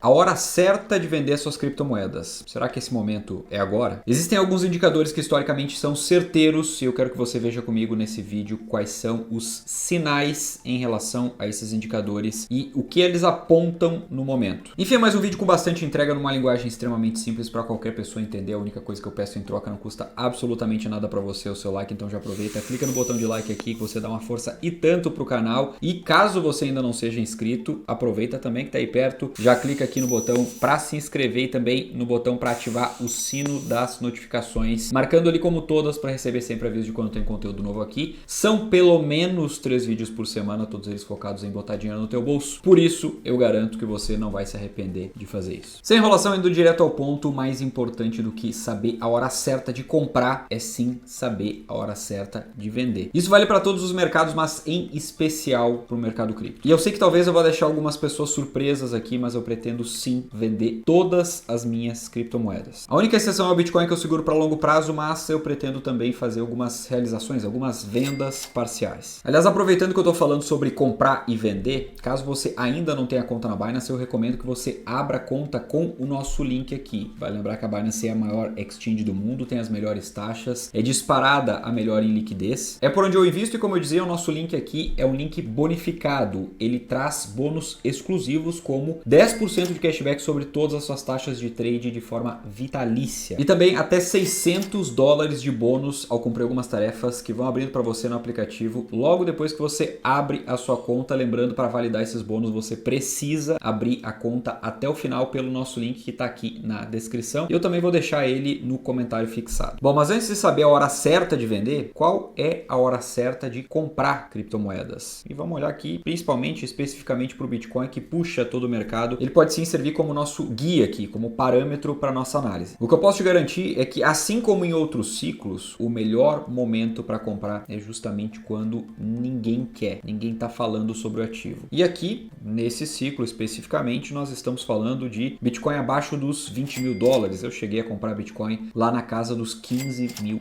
A hora certa de vender suas criptomoedas. Será que esse momento é agora? Existem alguns indicadores que historicamente são certeiros e eu quero que você veja comigo nesse vídeo quais são os sinais em relação a esses indicadores e o que eles apontam no momento. Enfim, é mais um vídeo com bastante entrega numa linguagem extremamente simples para qualquer pessoa entender. A única coisa que eu peço em troca não custa absolutamente nada para você, o seu like, então já aproveita, clica no botão de like aqui que você dá uma força e tanto pro canal. E caso você ainda não seja inscrito, aproveita também que tá aí perto, já clica aqui no botão para se inscrever e também no botão para ativar o sino das notificações, marcando ali como todas para receber sempre aviso de quando tem conteúdo novo aqui. São pelo menos 3 vídeos por semana, todos eles focados em botar dinheiro no teu bolso. Por isso, eu garanto que você não vai se arrepender de fazer isso. Sem enrolação, indo direto ao ponto, mais importante do que saber a hora certa de comprar é sim saber a hora certa de vender. Isso vale para todos os mercados, mas em especial para o mercado cripto. E eu sei que talvez eu vou deixar algumas pessoas surpresas aqui, mas eu pretendo sim vender todas as minhas criptomoedas. A única exceção é o Bitcoin, que eu seguro para longo prazo, mas eu pretendo também fazer algumas realizações, algumas vendas parciais. Aliás, aproveitando que eu estou falando sobre comprar e vender, caso você ainda não tenha conta na Binance, eu recomendo que você abra conta com o nosso link aqui. Vai lembrar que a Binance é a maior exchange do mundo, tem as melhores taxas, é disparada a melhor em liquidez. É por onde eu invisto e, como eu dizia, o nosso link aqui é um link bonificado. Ele traz bônus exclusivos como 10% de cashback sobre todas as suas taxas de trade de forma vitalícia. E também até $600 de bônus ao cumprir algumas tarefas que vão abrindo para você no aplicativo logo depois que você abre a sua conta. Lembrando, para validar esses bônus, você precisa abrir a conta até o final pelo nosso link que está aqui na descrição. Eu também vou deixar ele no comentário fixado. Bom, mas antes de saber a hora certa de vender, qual é a hora certa de comprar criptomoedas? E vamos olhar aqui, principalmente, especificamente para o Bitcoin, que puxa todo o mercado. Ele pode sim servir como nosso guia aqui, como parâmetro para nossa análise. O que eu posso te garantir é que, assim como em outros ciclos, o melhor momento para comprar é justamente quando ninguém quer, ninguém está falando sobre o ativo. E aqui, nesse ciclo especificamente, nós estamos falando de Bitcoin abaixo dos $20 mil. Eu cheguei a comprar Bitcoin lá na casa dos $15 mil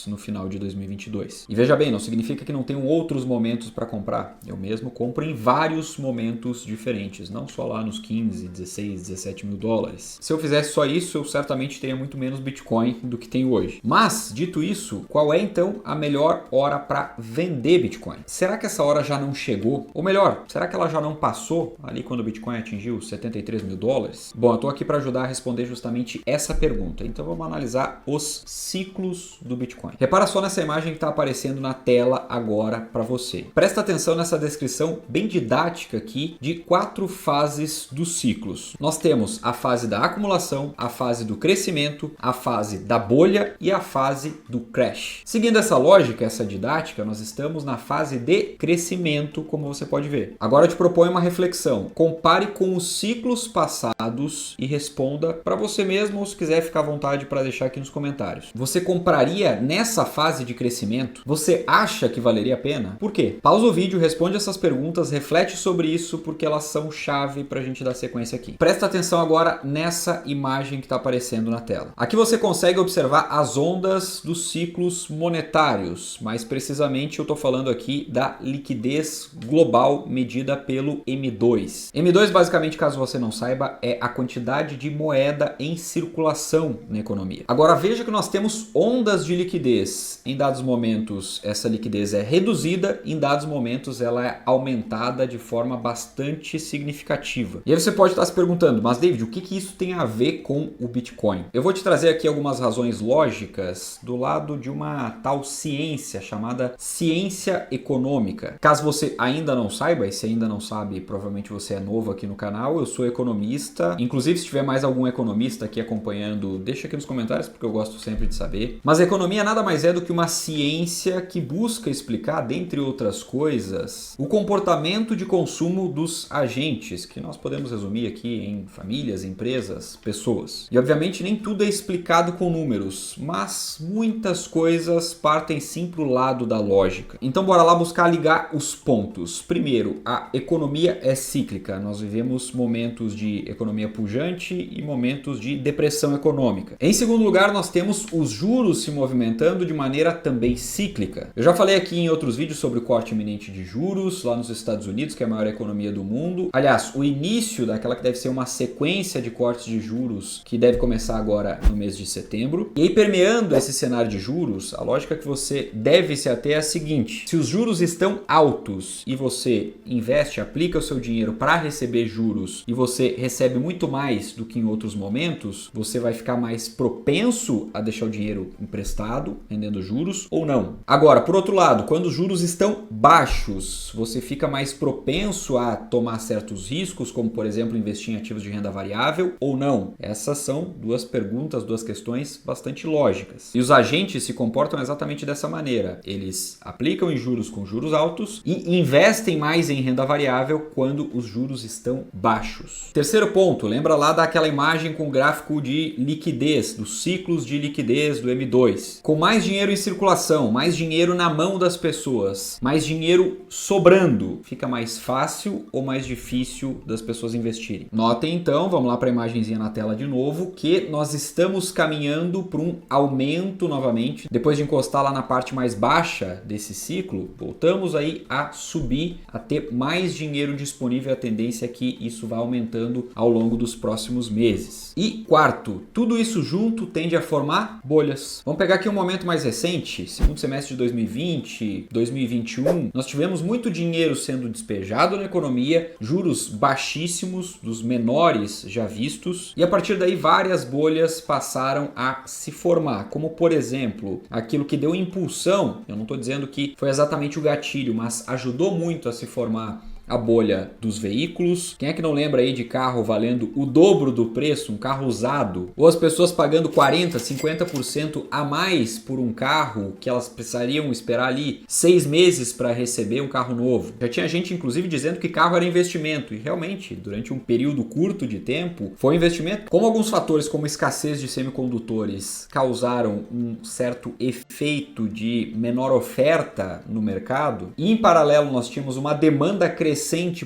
no final de 2022. E veja bem, não significa que não tenham outros momentos para comprar. Eu mesmo compro em vários momentos diferentes, não só lá nos 15, 16, 17 mil dólares. Se eu fizesse só isso, eu certamente teria muito menos Bitcoin do que tenho hoje. Mas, dito isso, qual é então a melhor hora para vender Bitcoin? Será que essa hora já não chegou? Ou melhor, será que ela já não passou ali quando o Bitcoin atingiu 73 mil dólares? Bom, eu estou aqui para ajudar a responder justamente essa pergunta. Então vamos analisar os ciclos do Bitcoin. Repara só nessa imagem que está aparecendo na tela agora para você. Presta atenção nessa descrição bem didática aqui de 4 fases dos ciclos. Nós temos a fase da acumulação, a fase do crescimento, a fase da bolha e a fase do crash. Seguindo essa lógica, essa didática, nós estamos na fase de crescimento, como você pode ver. Agora eu te proponho uma reflexão. Compare com os ciclos passados e responda para você mesmo, ou se quiser ficar à vontade para deixar aqui nos comentários. Você compraria nessa fase de crescimento? Você acha que valeria a pena? Por quê? Pausa o vídeo, responde essas perguntas, reflete sobre isso, porque elas são chave para a gente dar sequência aqui. Presta atenção agora nessa imagem que está aparecendo na tela. Aqui você consegue observar as ondas dos ciclos monetários. Mais precisamente, eu estou falando aqui da liquidez global medida pelo M2. M2, basicamente, caso você não saiba, é a quantidade de moeda em circulação na economia. Agora veja que nós temos ondas de liquidez. Em dados momentos, essa liquidez é reduzida, em dados momentos ela é aumentada de forma bastante significativa. E aí você pode estar se perguntando, mas David, o que isso tem a ver com o Bitcoin? Eu vou te trazer aqui algumas razões lógicas do lado de uma tal ciência chamada ciência econômica. Caso você ainda não saiba, e se ainda não sabe, provavelmente você é novo aqui no canal, eu sou economista. Inclusive, se tiver mais algum economista aqui acompanhando, deixa aqui nos comentários, porque eu gosto sempre de saber. Mas a economia nada mais é do que uma ciência que busca explicar, dentre outras coisas, o comportamento de consumo dos agentes, que nós podemos resumir aqui em famílias, empresas, pessoas. E obviamente nem tudo é explicado com números, mas muitas coisas partem sim para o lado da lógica. Então bora lá buscar ligar os pontos. Primeiro, a economia é cíclica. Nós vivemos momentos de economia pujante e momentos de depressão econômica. Em segundo lugar, nós temos os juros se movimentando de maneira também cíclica. Eu já falei aqui em outros vídeos sobre o corte iminente de juros lá nos Estados Unidos, que é a maior economia do mundo. Aliás, o início início daquela que deve ser uma sequência de cortes de juros que deve começar agora no mês de setembro. E aí, permeando esse cenário de juros, a lógica que você deve se ater é a seguinte: se os juros estão altos e você investe, aplica o seu dinheiro para receber juros e você recebe muito mais do que em outros momentos, você vai ficar mais propenso a deixar o dinheiro emprestado, rendendo juros, ou não. Agora, por outro lado, quando os juros estão baixos, você fica mais propenso a tomar certos riscos, como por exemplo investir em ativos de renda variável ou não? Essas são duas perguntas, duas questões bastante lógicas. E os agentes se comportam exatamente dessa maneira. Eles aplicam em juros com juros altos e investem mais em renda variável quando os juros estão baixos. Terceiro ponto, lembra lá daquela imagem com o gráfico de liquidez, dos ciclos de liquidez do M2. Com mais dinheiro em circulação, mais dinheiro na mão das pessoas, mais dinheiro sobrando, fica mais fácil ou mais difícil das pessoas investirem? Notem então, vamos lá para a imagenzinha na tela de novo, que nós estamos caminhando para um aumento novamente. Depois de encostar lá na parte mais baixa desse ciclo, voltamos aí a subir, a ter mais dinheiro disponível. A tendência é que isso vai aumentando ao longo dos próximos meses. E quarto, tudo isso junto tende a formar bolhas. Vamos pegar aqui um momento mais recente, segundo semestre de 2020, 2021, nós tivemos muito dinheiro sendo despejado na economia, juros baixíssimos, dos menores já vistos, e a partir daí várias bolhas passaram a se formar, como por exemplo, aquilo que deu impulsão, eu não estou dizendo que foi exatamente o gatilho, mas ajudou muito a se formar a bolha dos veículos. Quem é que não lembra aí de carro valendo o dobro do preço, um carro usado? Ou as pessoas pagando 40%, 50% a mais por um carro que elas precisariam esperar ali 6 meses para receber um carro novo. Já tinha gente inclusive dizendo que carro era investimento, e realmente, durante um período curto de tempo, foi investimento. Como alguns fatores como escassez de semicondutores causaram um certo efeito de menor oferta no mercado, e em paralelo nós tínhamos uma demanda crescente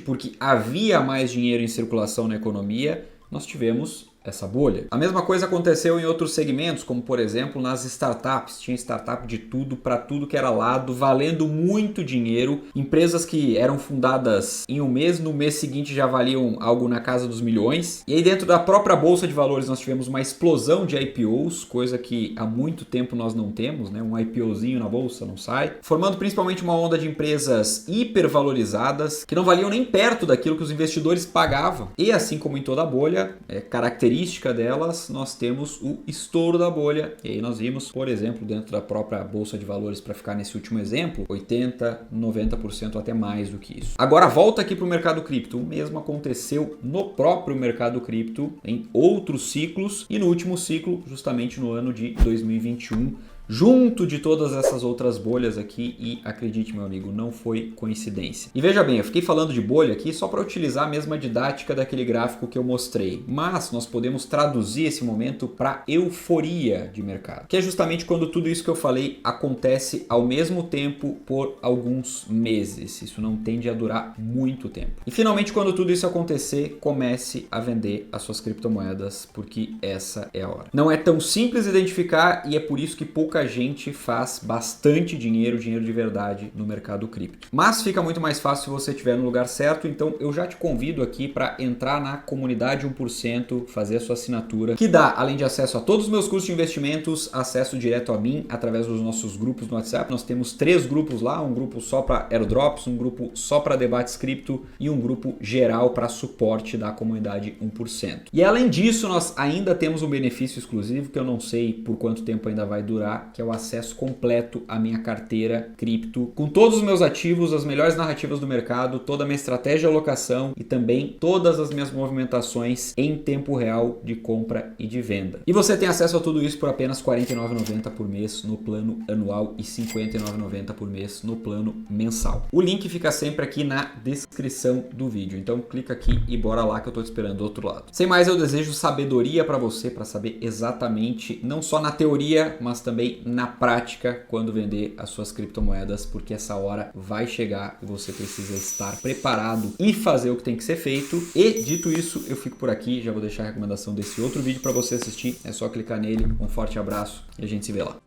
porque havia mais dinheiro em circulação na economia, nós tivemos essa bolha. A mesma coisa aconteceu em outros segmentos, como por exemplo nas startups. Tinha startup de tudo para tudo que era lado, valendo muito dinheiro. Empresas que eram fundadas em um mês, no mês seguinte já valiam algo na casa dos milhões. E aí dentro da própria bolsa de valores nós tivemos uma explosão de IPOs, coisa que há muito tempo nós não temos, né? Um IPOzinho na bolsa não sai, formando principalmente uma onda de empresas hipervalorizadas que não valiam nem perto daquilo que os investidores pagavam. E assim como em toda a bolha, característica delas, nós temos o estouro da bolha. E aí nós vimos, por exemplo, dentro da própria bolsa de valores, para ficar nesse último exemplo, 80%, 90% até mais do que isso. Agora volta aqui para o mercado cripto. O mesmo aconteceu no próprio mercado cripto em outros ciclos e no último ciclo, justamente no ano de 2021, junto de todas essas outras bolhas aqui, e acredite, meu amigo, não foi coincidência. E veja bem, eu fiquei falando de bolha aqui só para utilizar a mesma didática daquele gráfico que eu mostrei, mas nós podemos traduzir esse momento para euforia de mercado, que é justamente quando tudo isso que eu falei acontece ao mesmo tempo por alguns meses. Isso não tende a durar muito tempo. E finalmente, quando tudo isso acontecer, comece a vender as suas criptomoedas, porque essa é a hora. Não é tão simples identificar e é por isso que pouca gente faz bastante dinheiro de verdade no mercado cripto. Mas fica muito mais fácil se você estiver no lugar certo, então eu já te convido aqui para entrar na comunidade 1%, fazer a sua assinatura, que dá, além de acesso a todos os meus cursos de investimentos, acesso direto a mim através dos nossos grupos no WhatsApp. Nós temos 3 grupos lá, um grupo só para airdrops, um grupo só para debates cripto e um grupo geral para suporte da comunidade 1%. E além disso, nós ainda temos um benefício exclusivo que eu não sei por quanto tempo ainda vai durar, que é o acesso completo à minha carteira cripto, com todos os meus ativos, as melhores narrativas do mercado, toda a minha estratégia de alocação e também todas as minhas movimentações em tempo real de compra e de venda. E você tem acesso a tudo isso por apenas R$ 49,90 por mês no plano anual e R$ 59,90 por mês no plano mensal. O link fica sempre aqui na descrição do vídeo, então clica aqui e bora lá que eu tô te esperando do outro lado. Sem mais, eu desejo sabedoria para você, para saber exatamente, não só na teoria, mas também na prática quando vender as suas criptomoedas, porque essa hora vai chegar e você precisa estar preparado e fazer o que tem que ser feito. E dito isso, eu fico por aqui, já vou deixar a recomendação desse outro vídeo para você assistir, é só clicar nele. Um forte abraço e a gente se vê lá.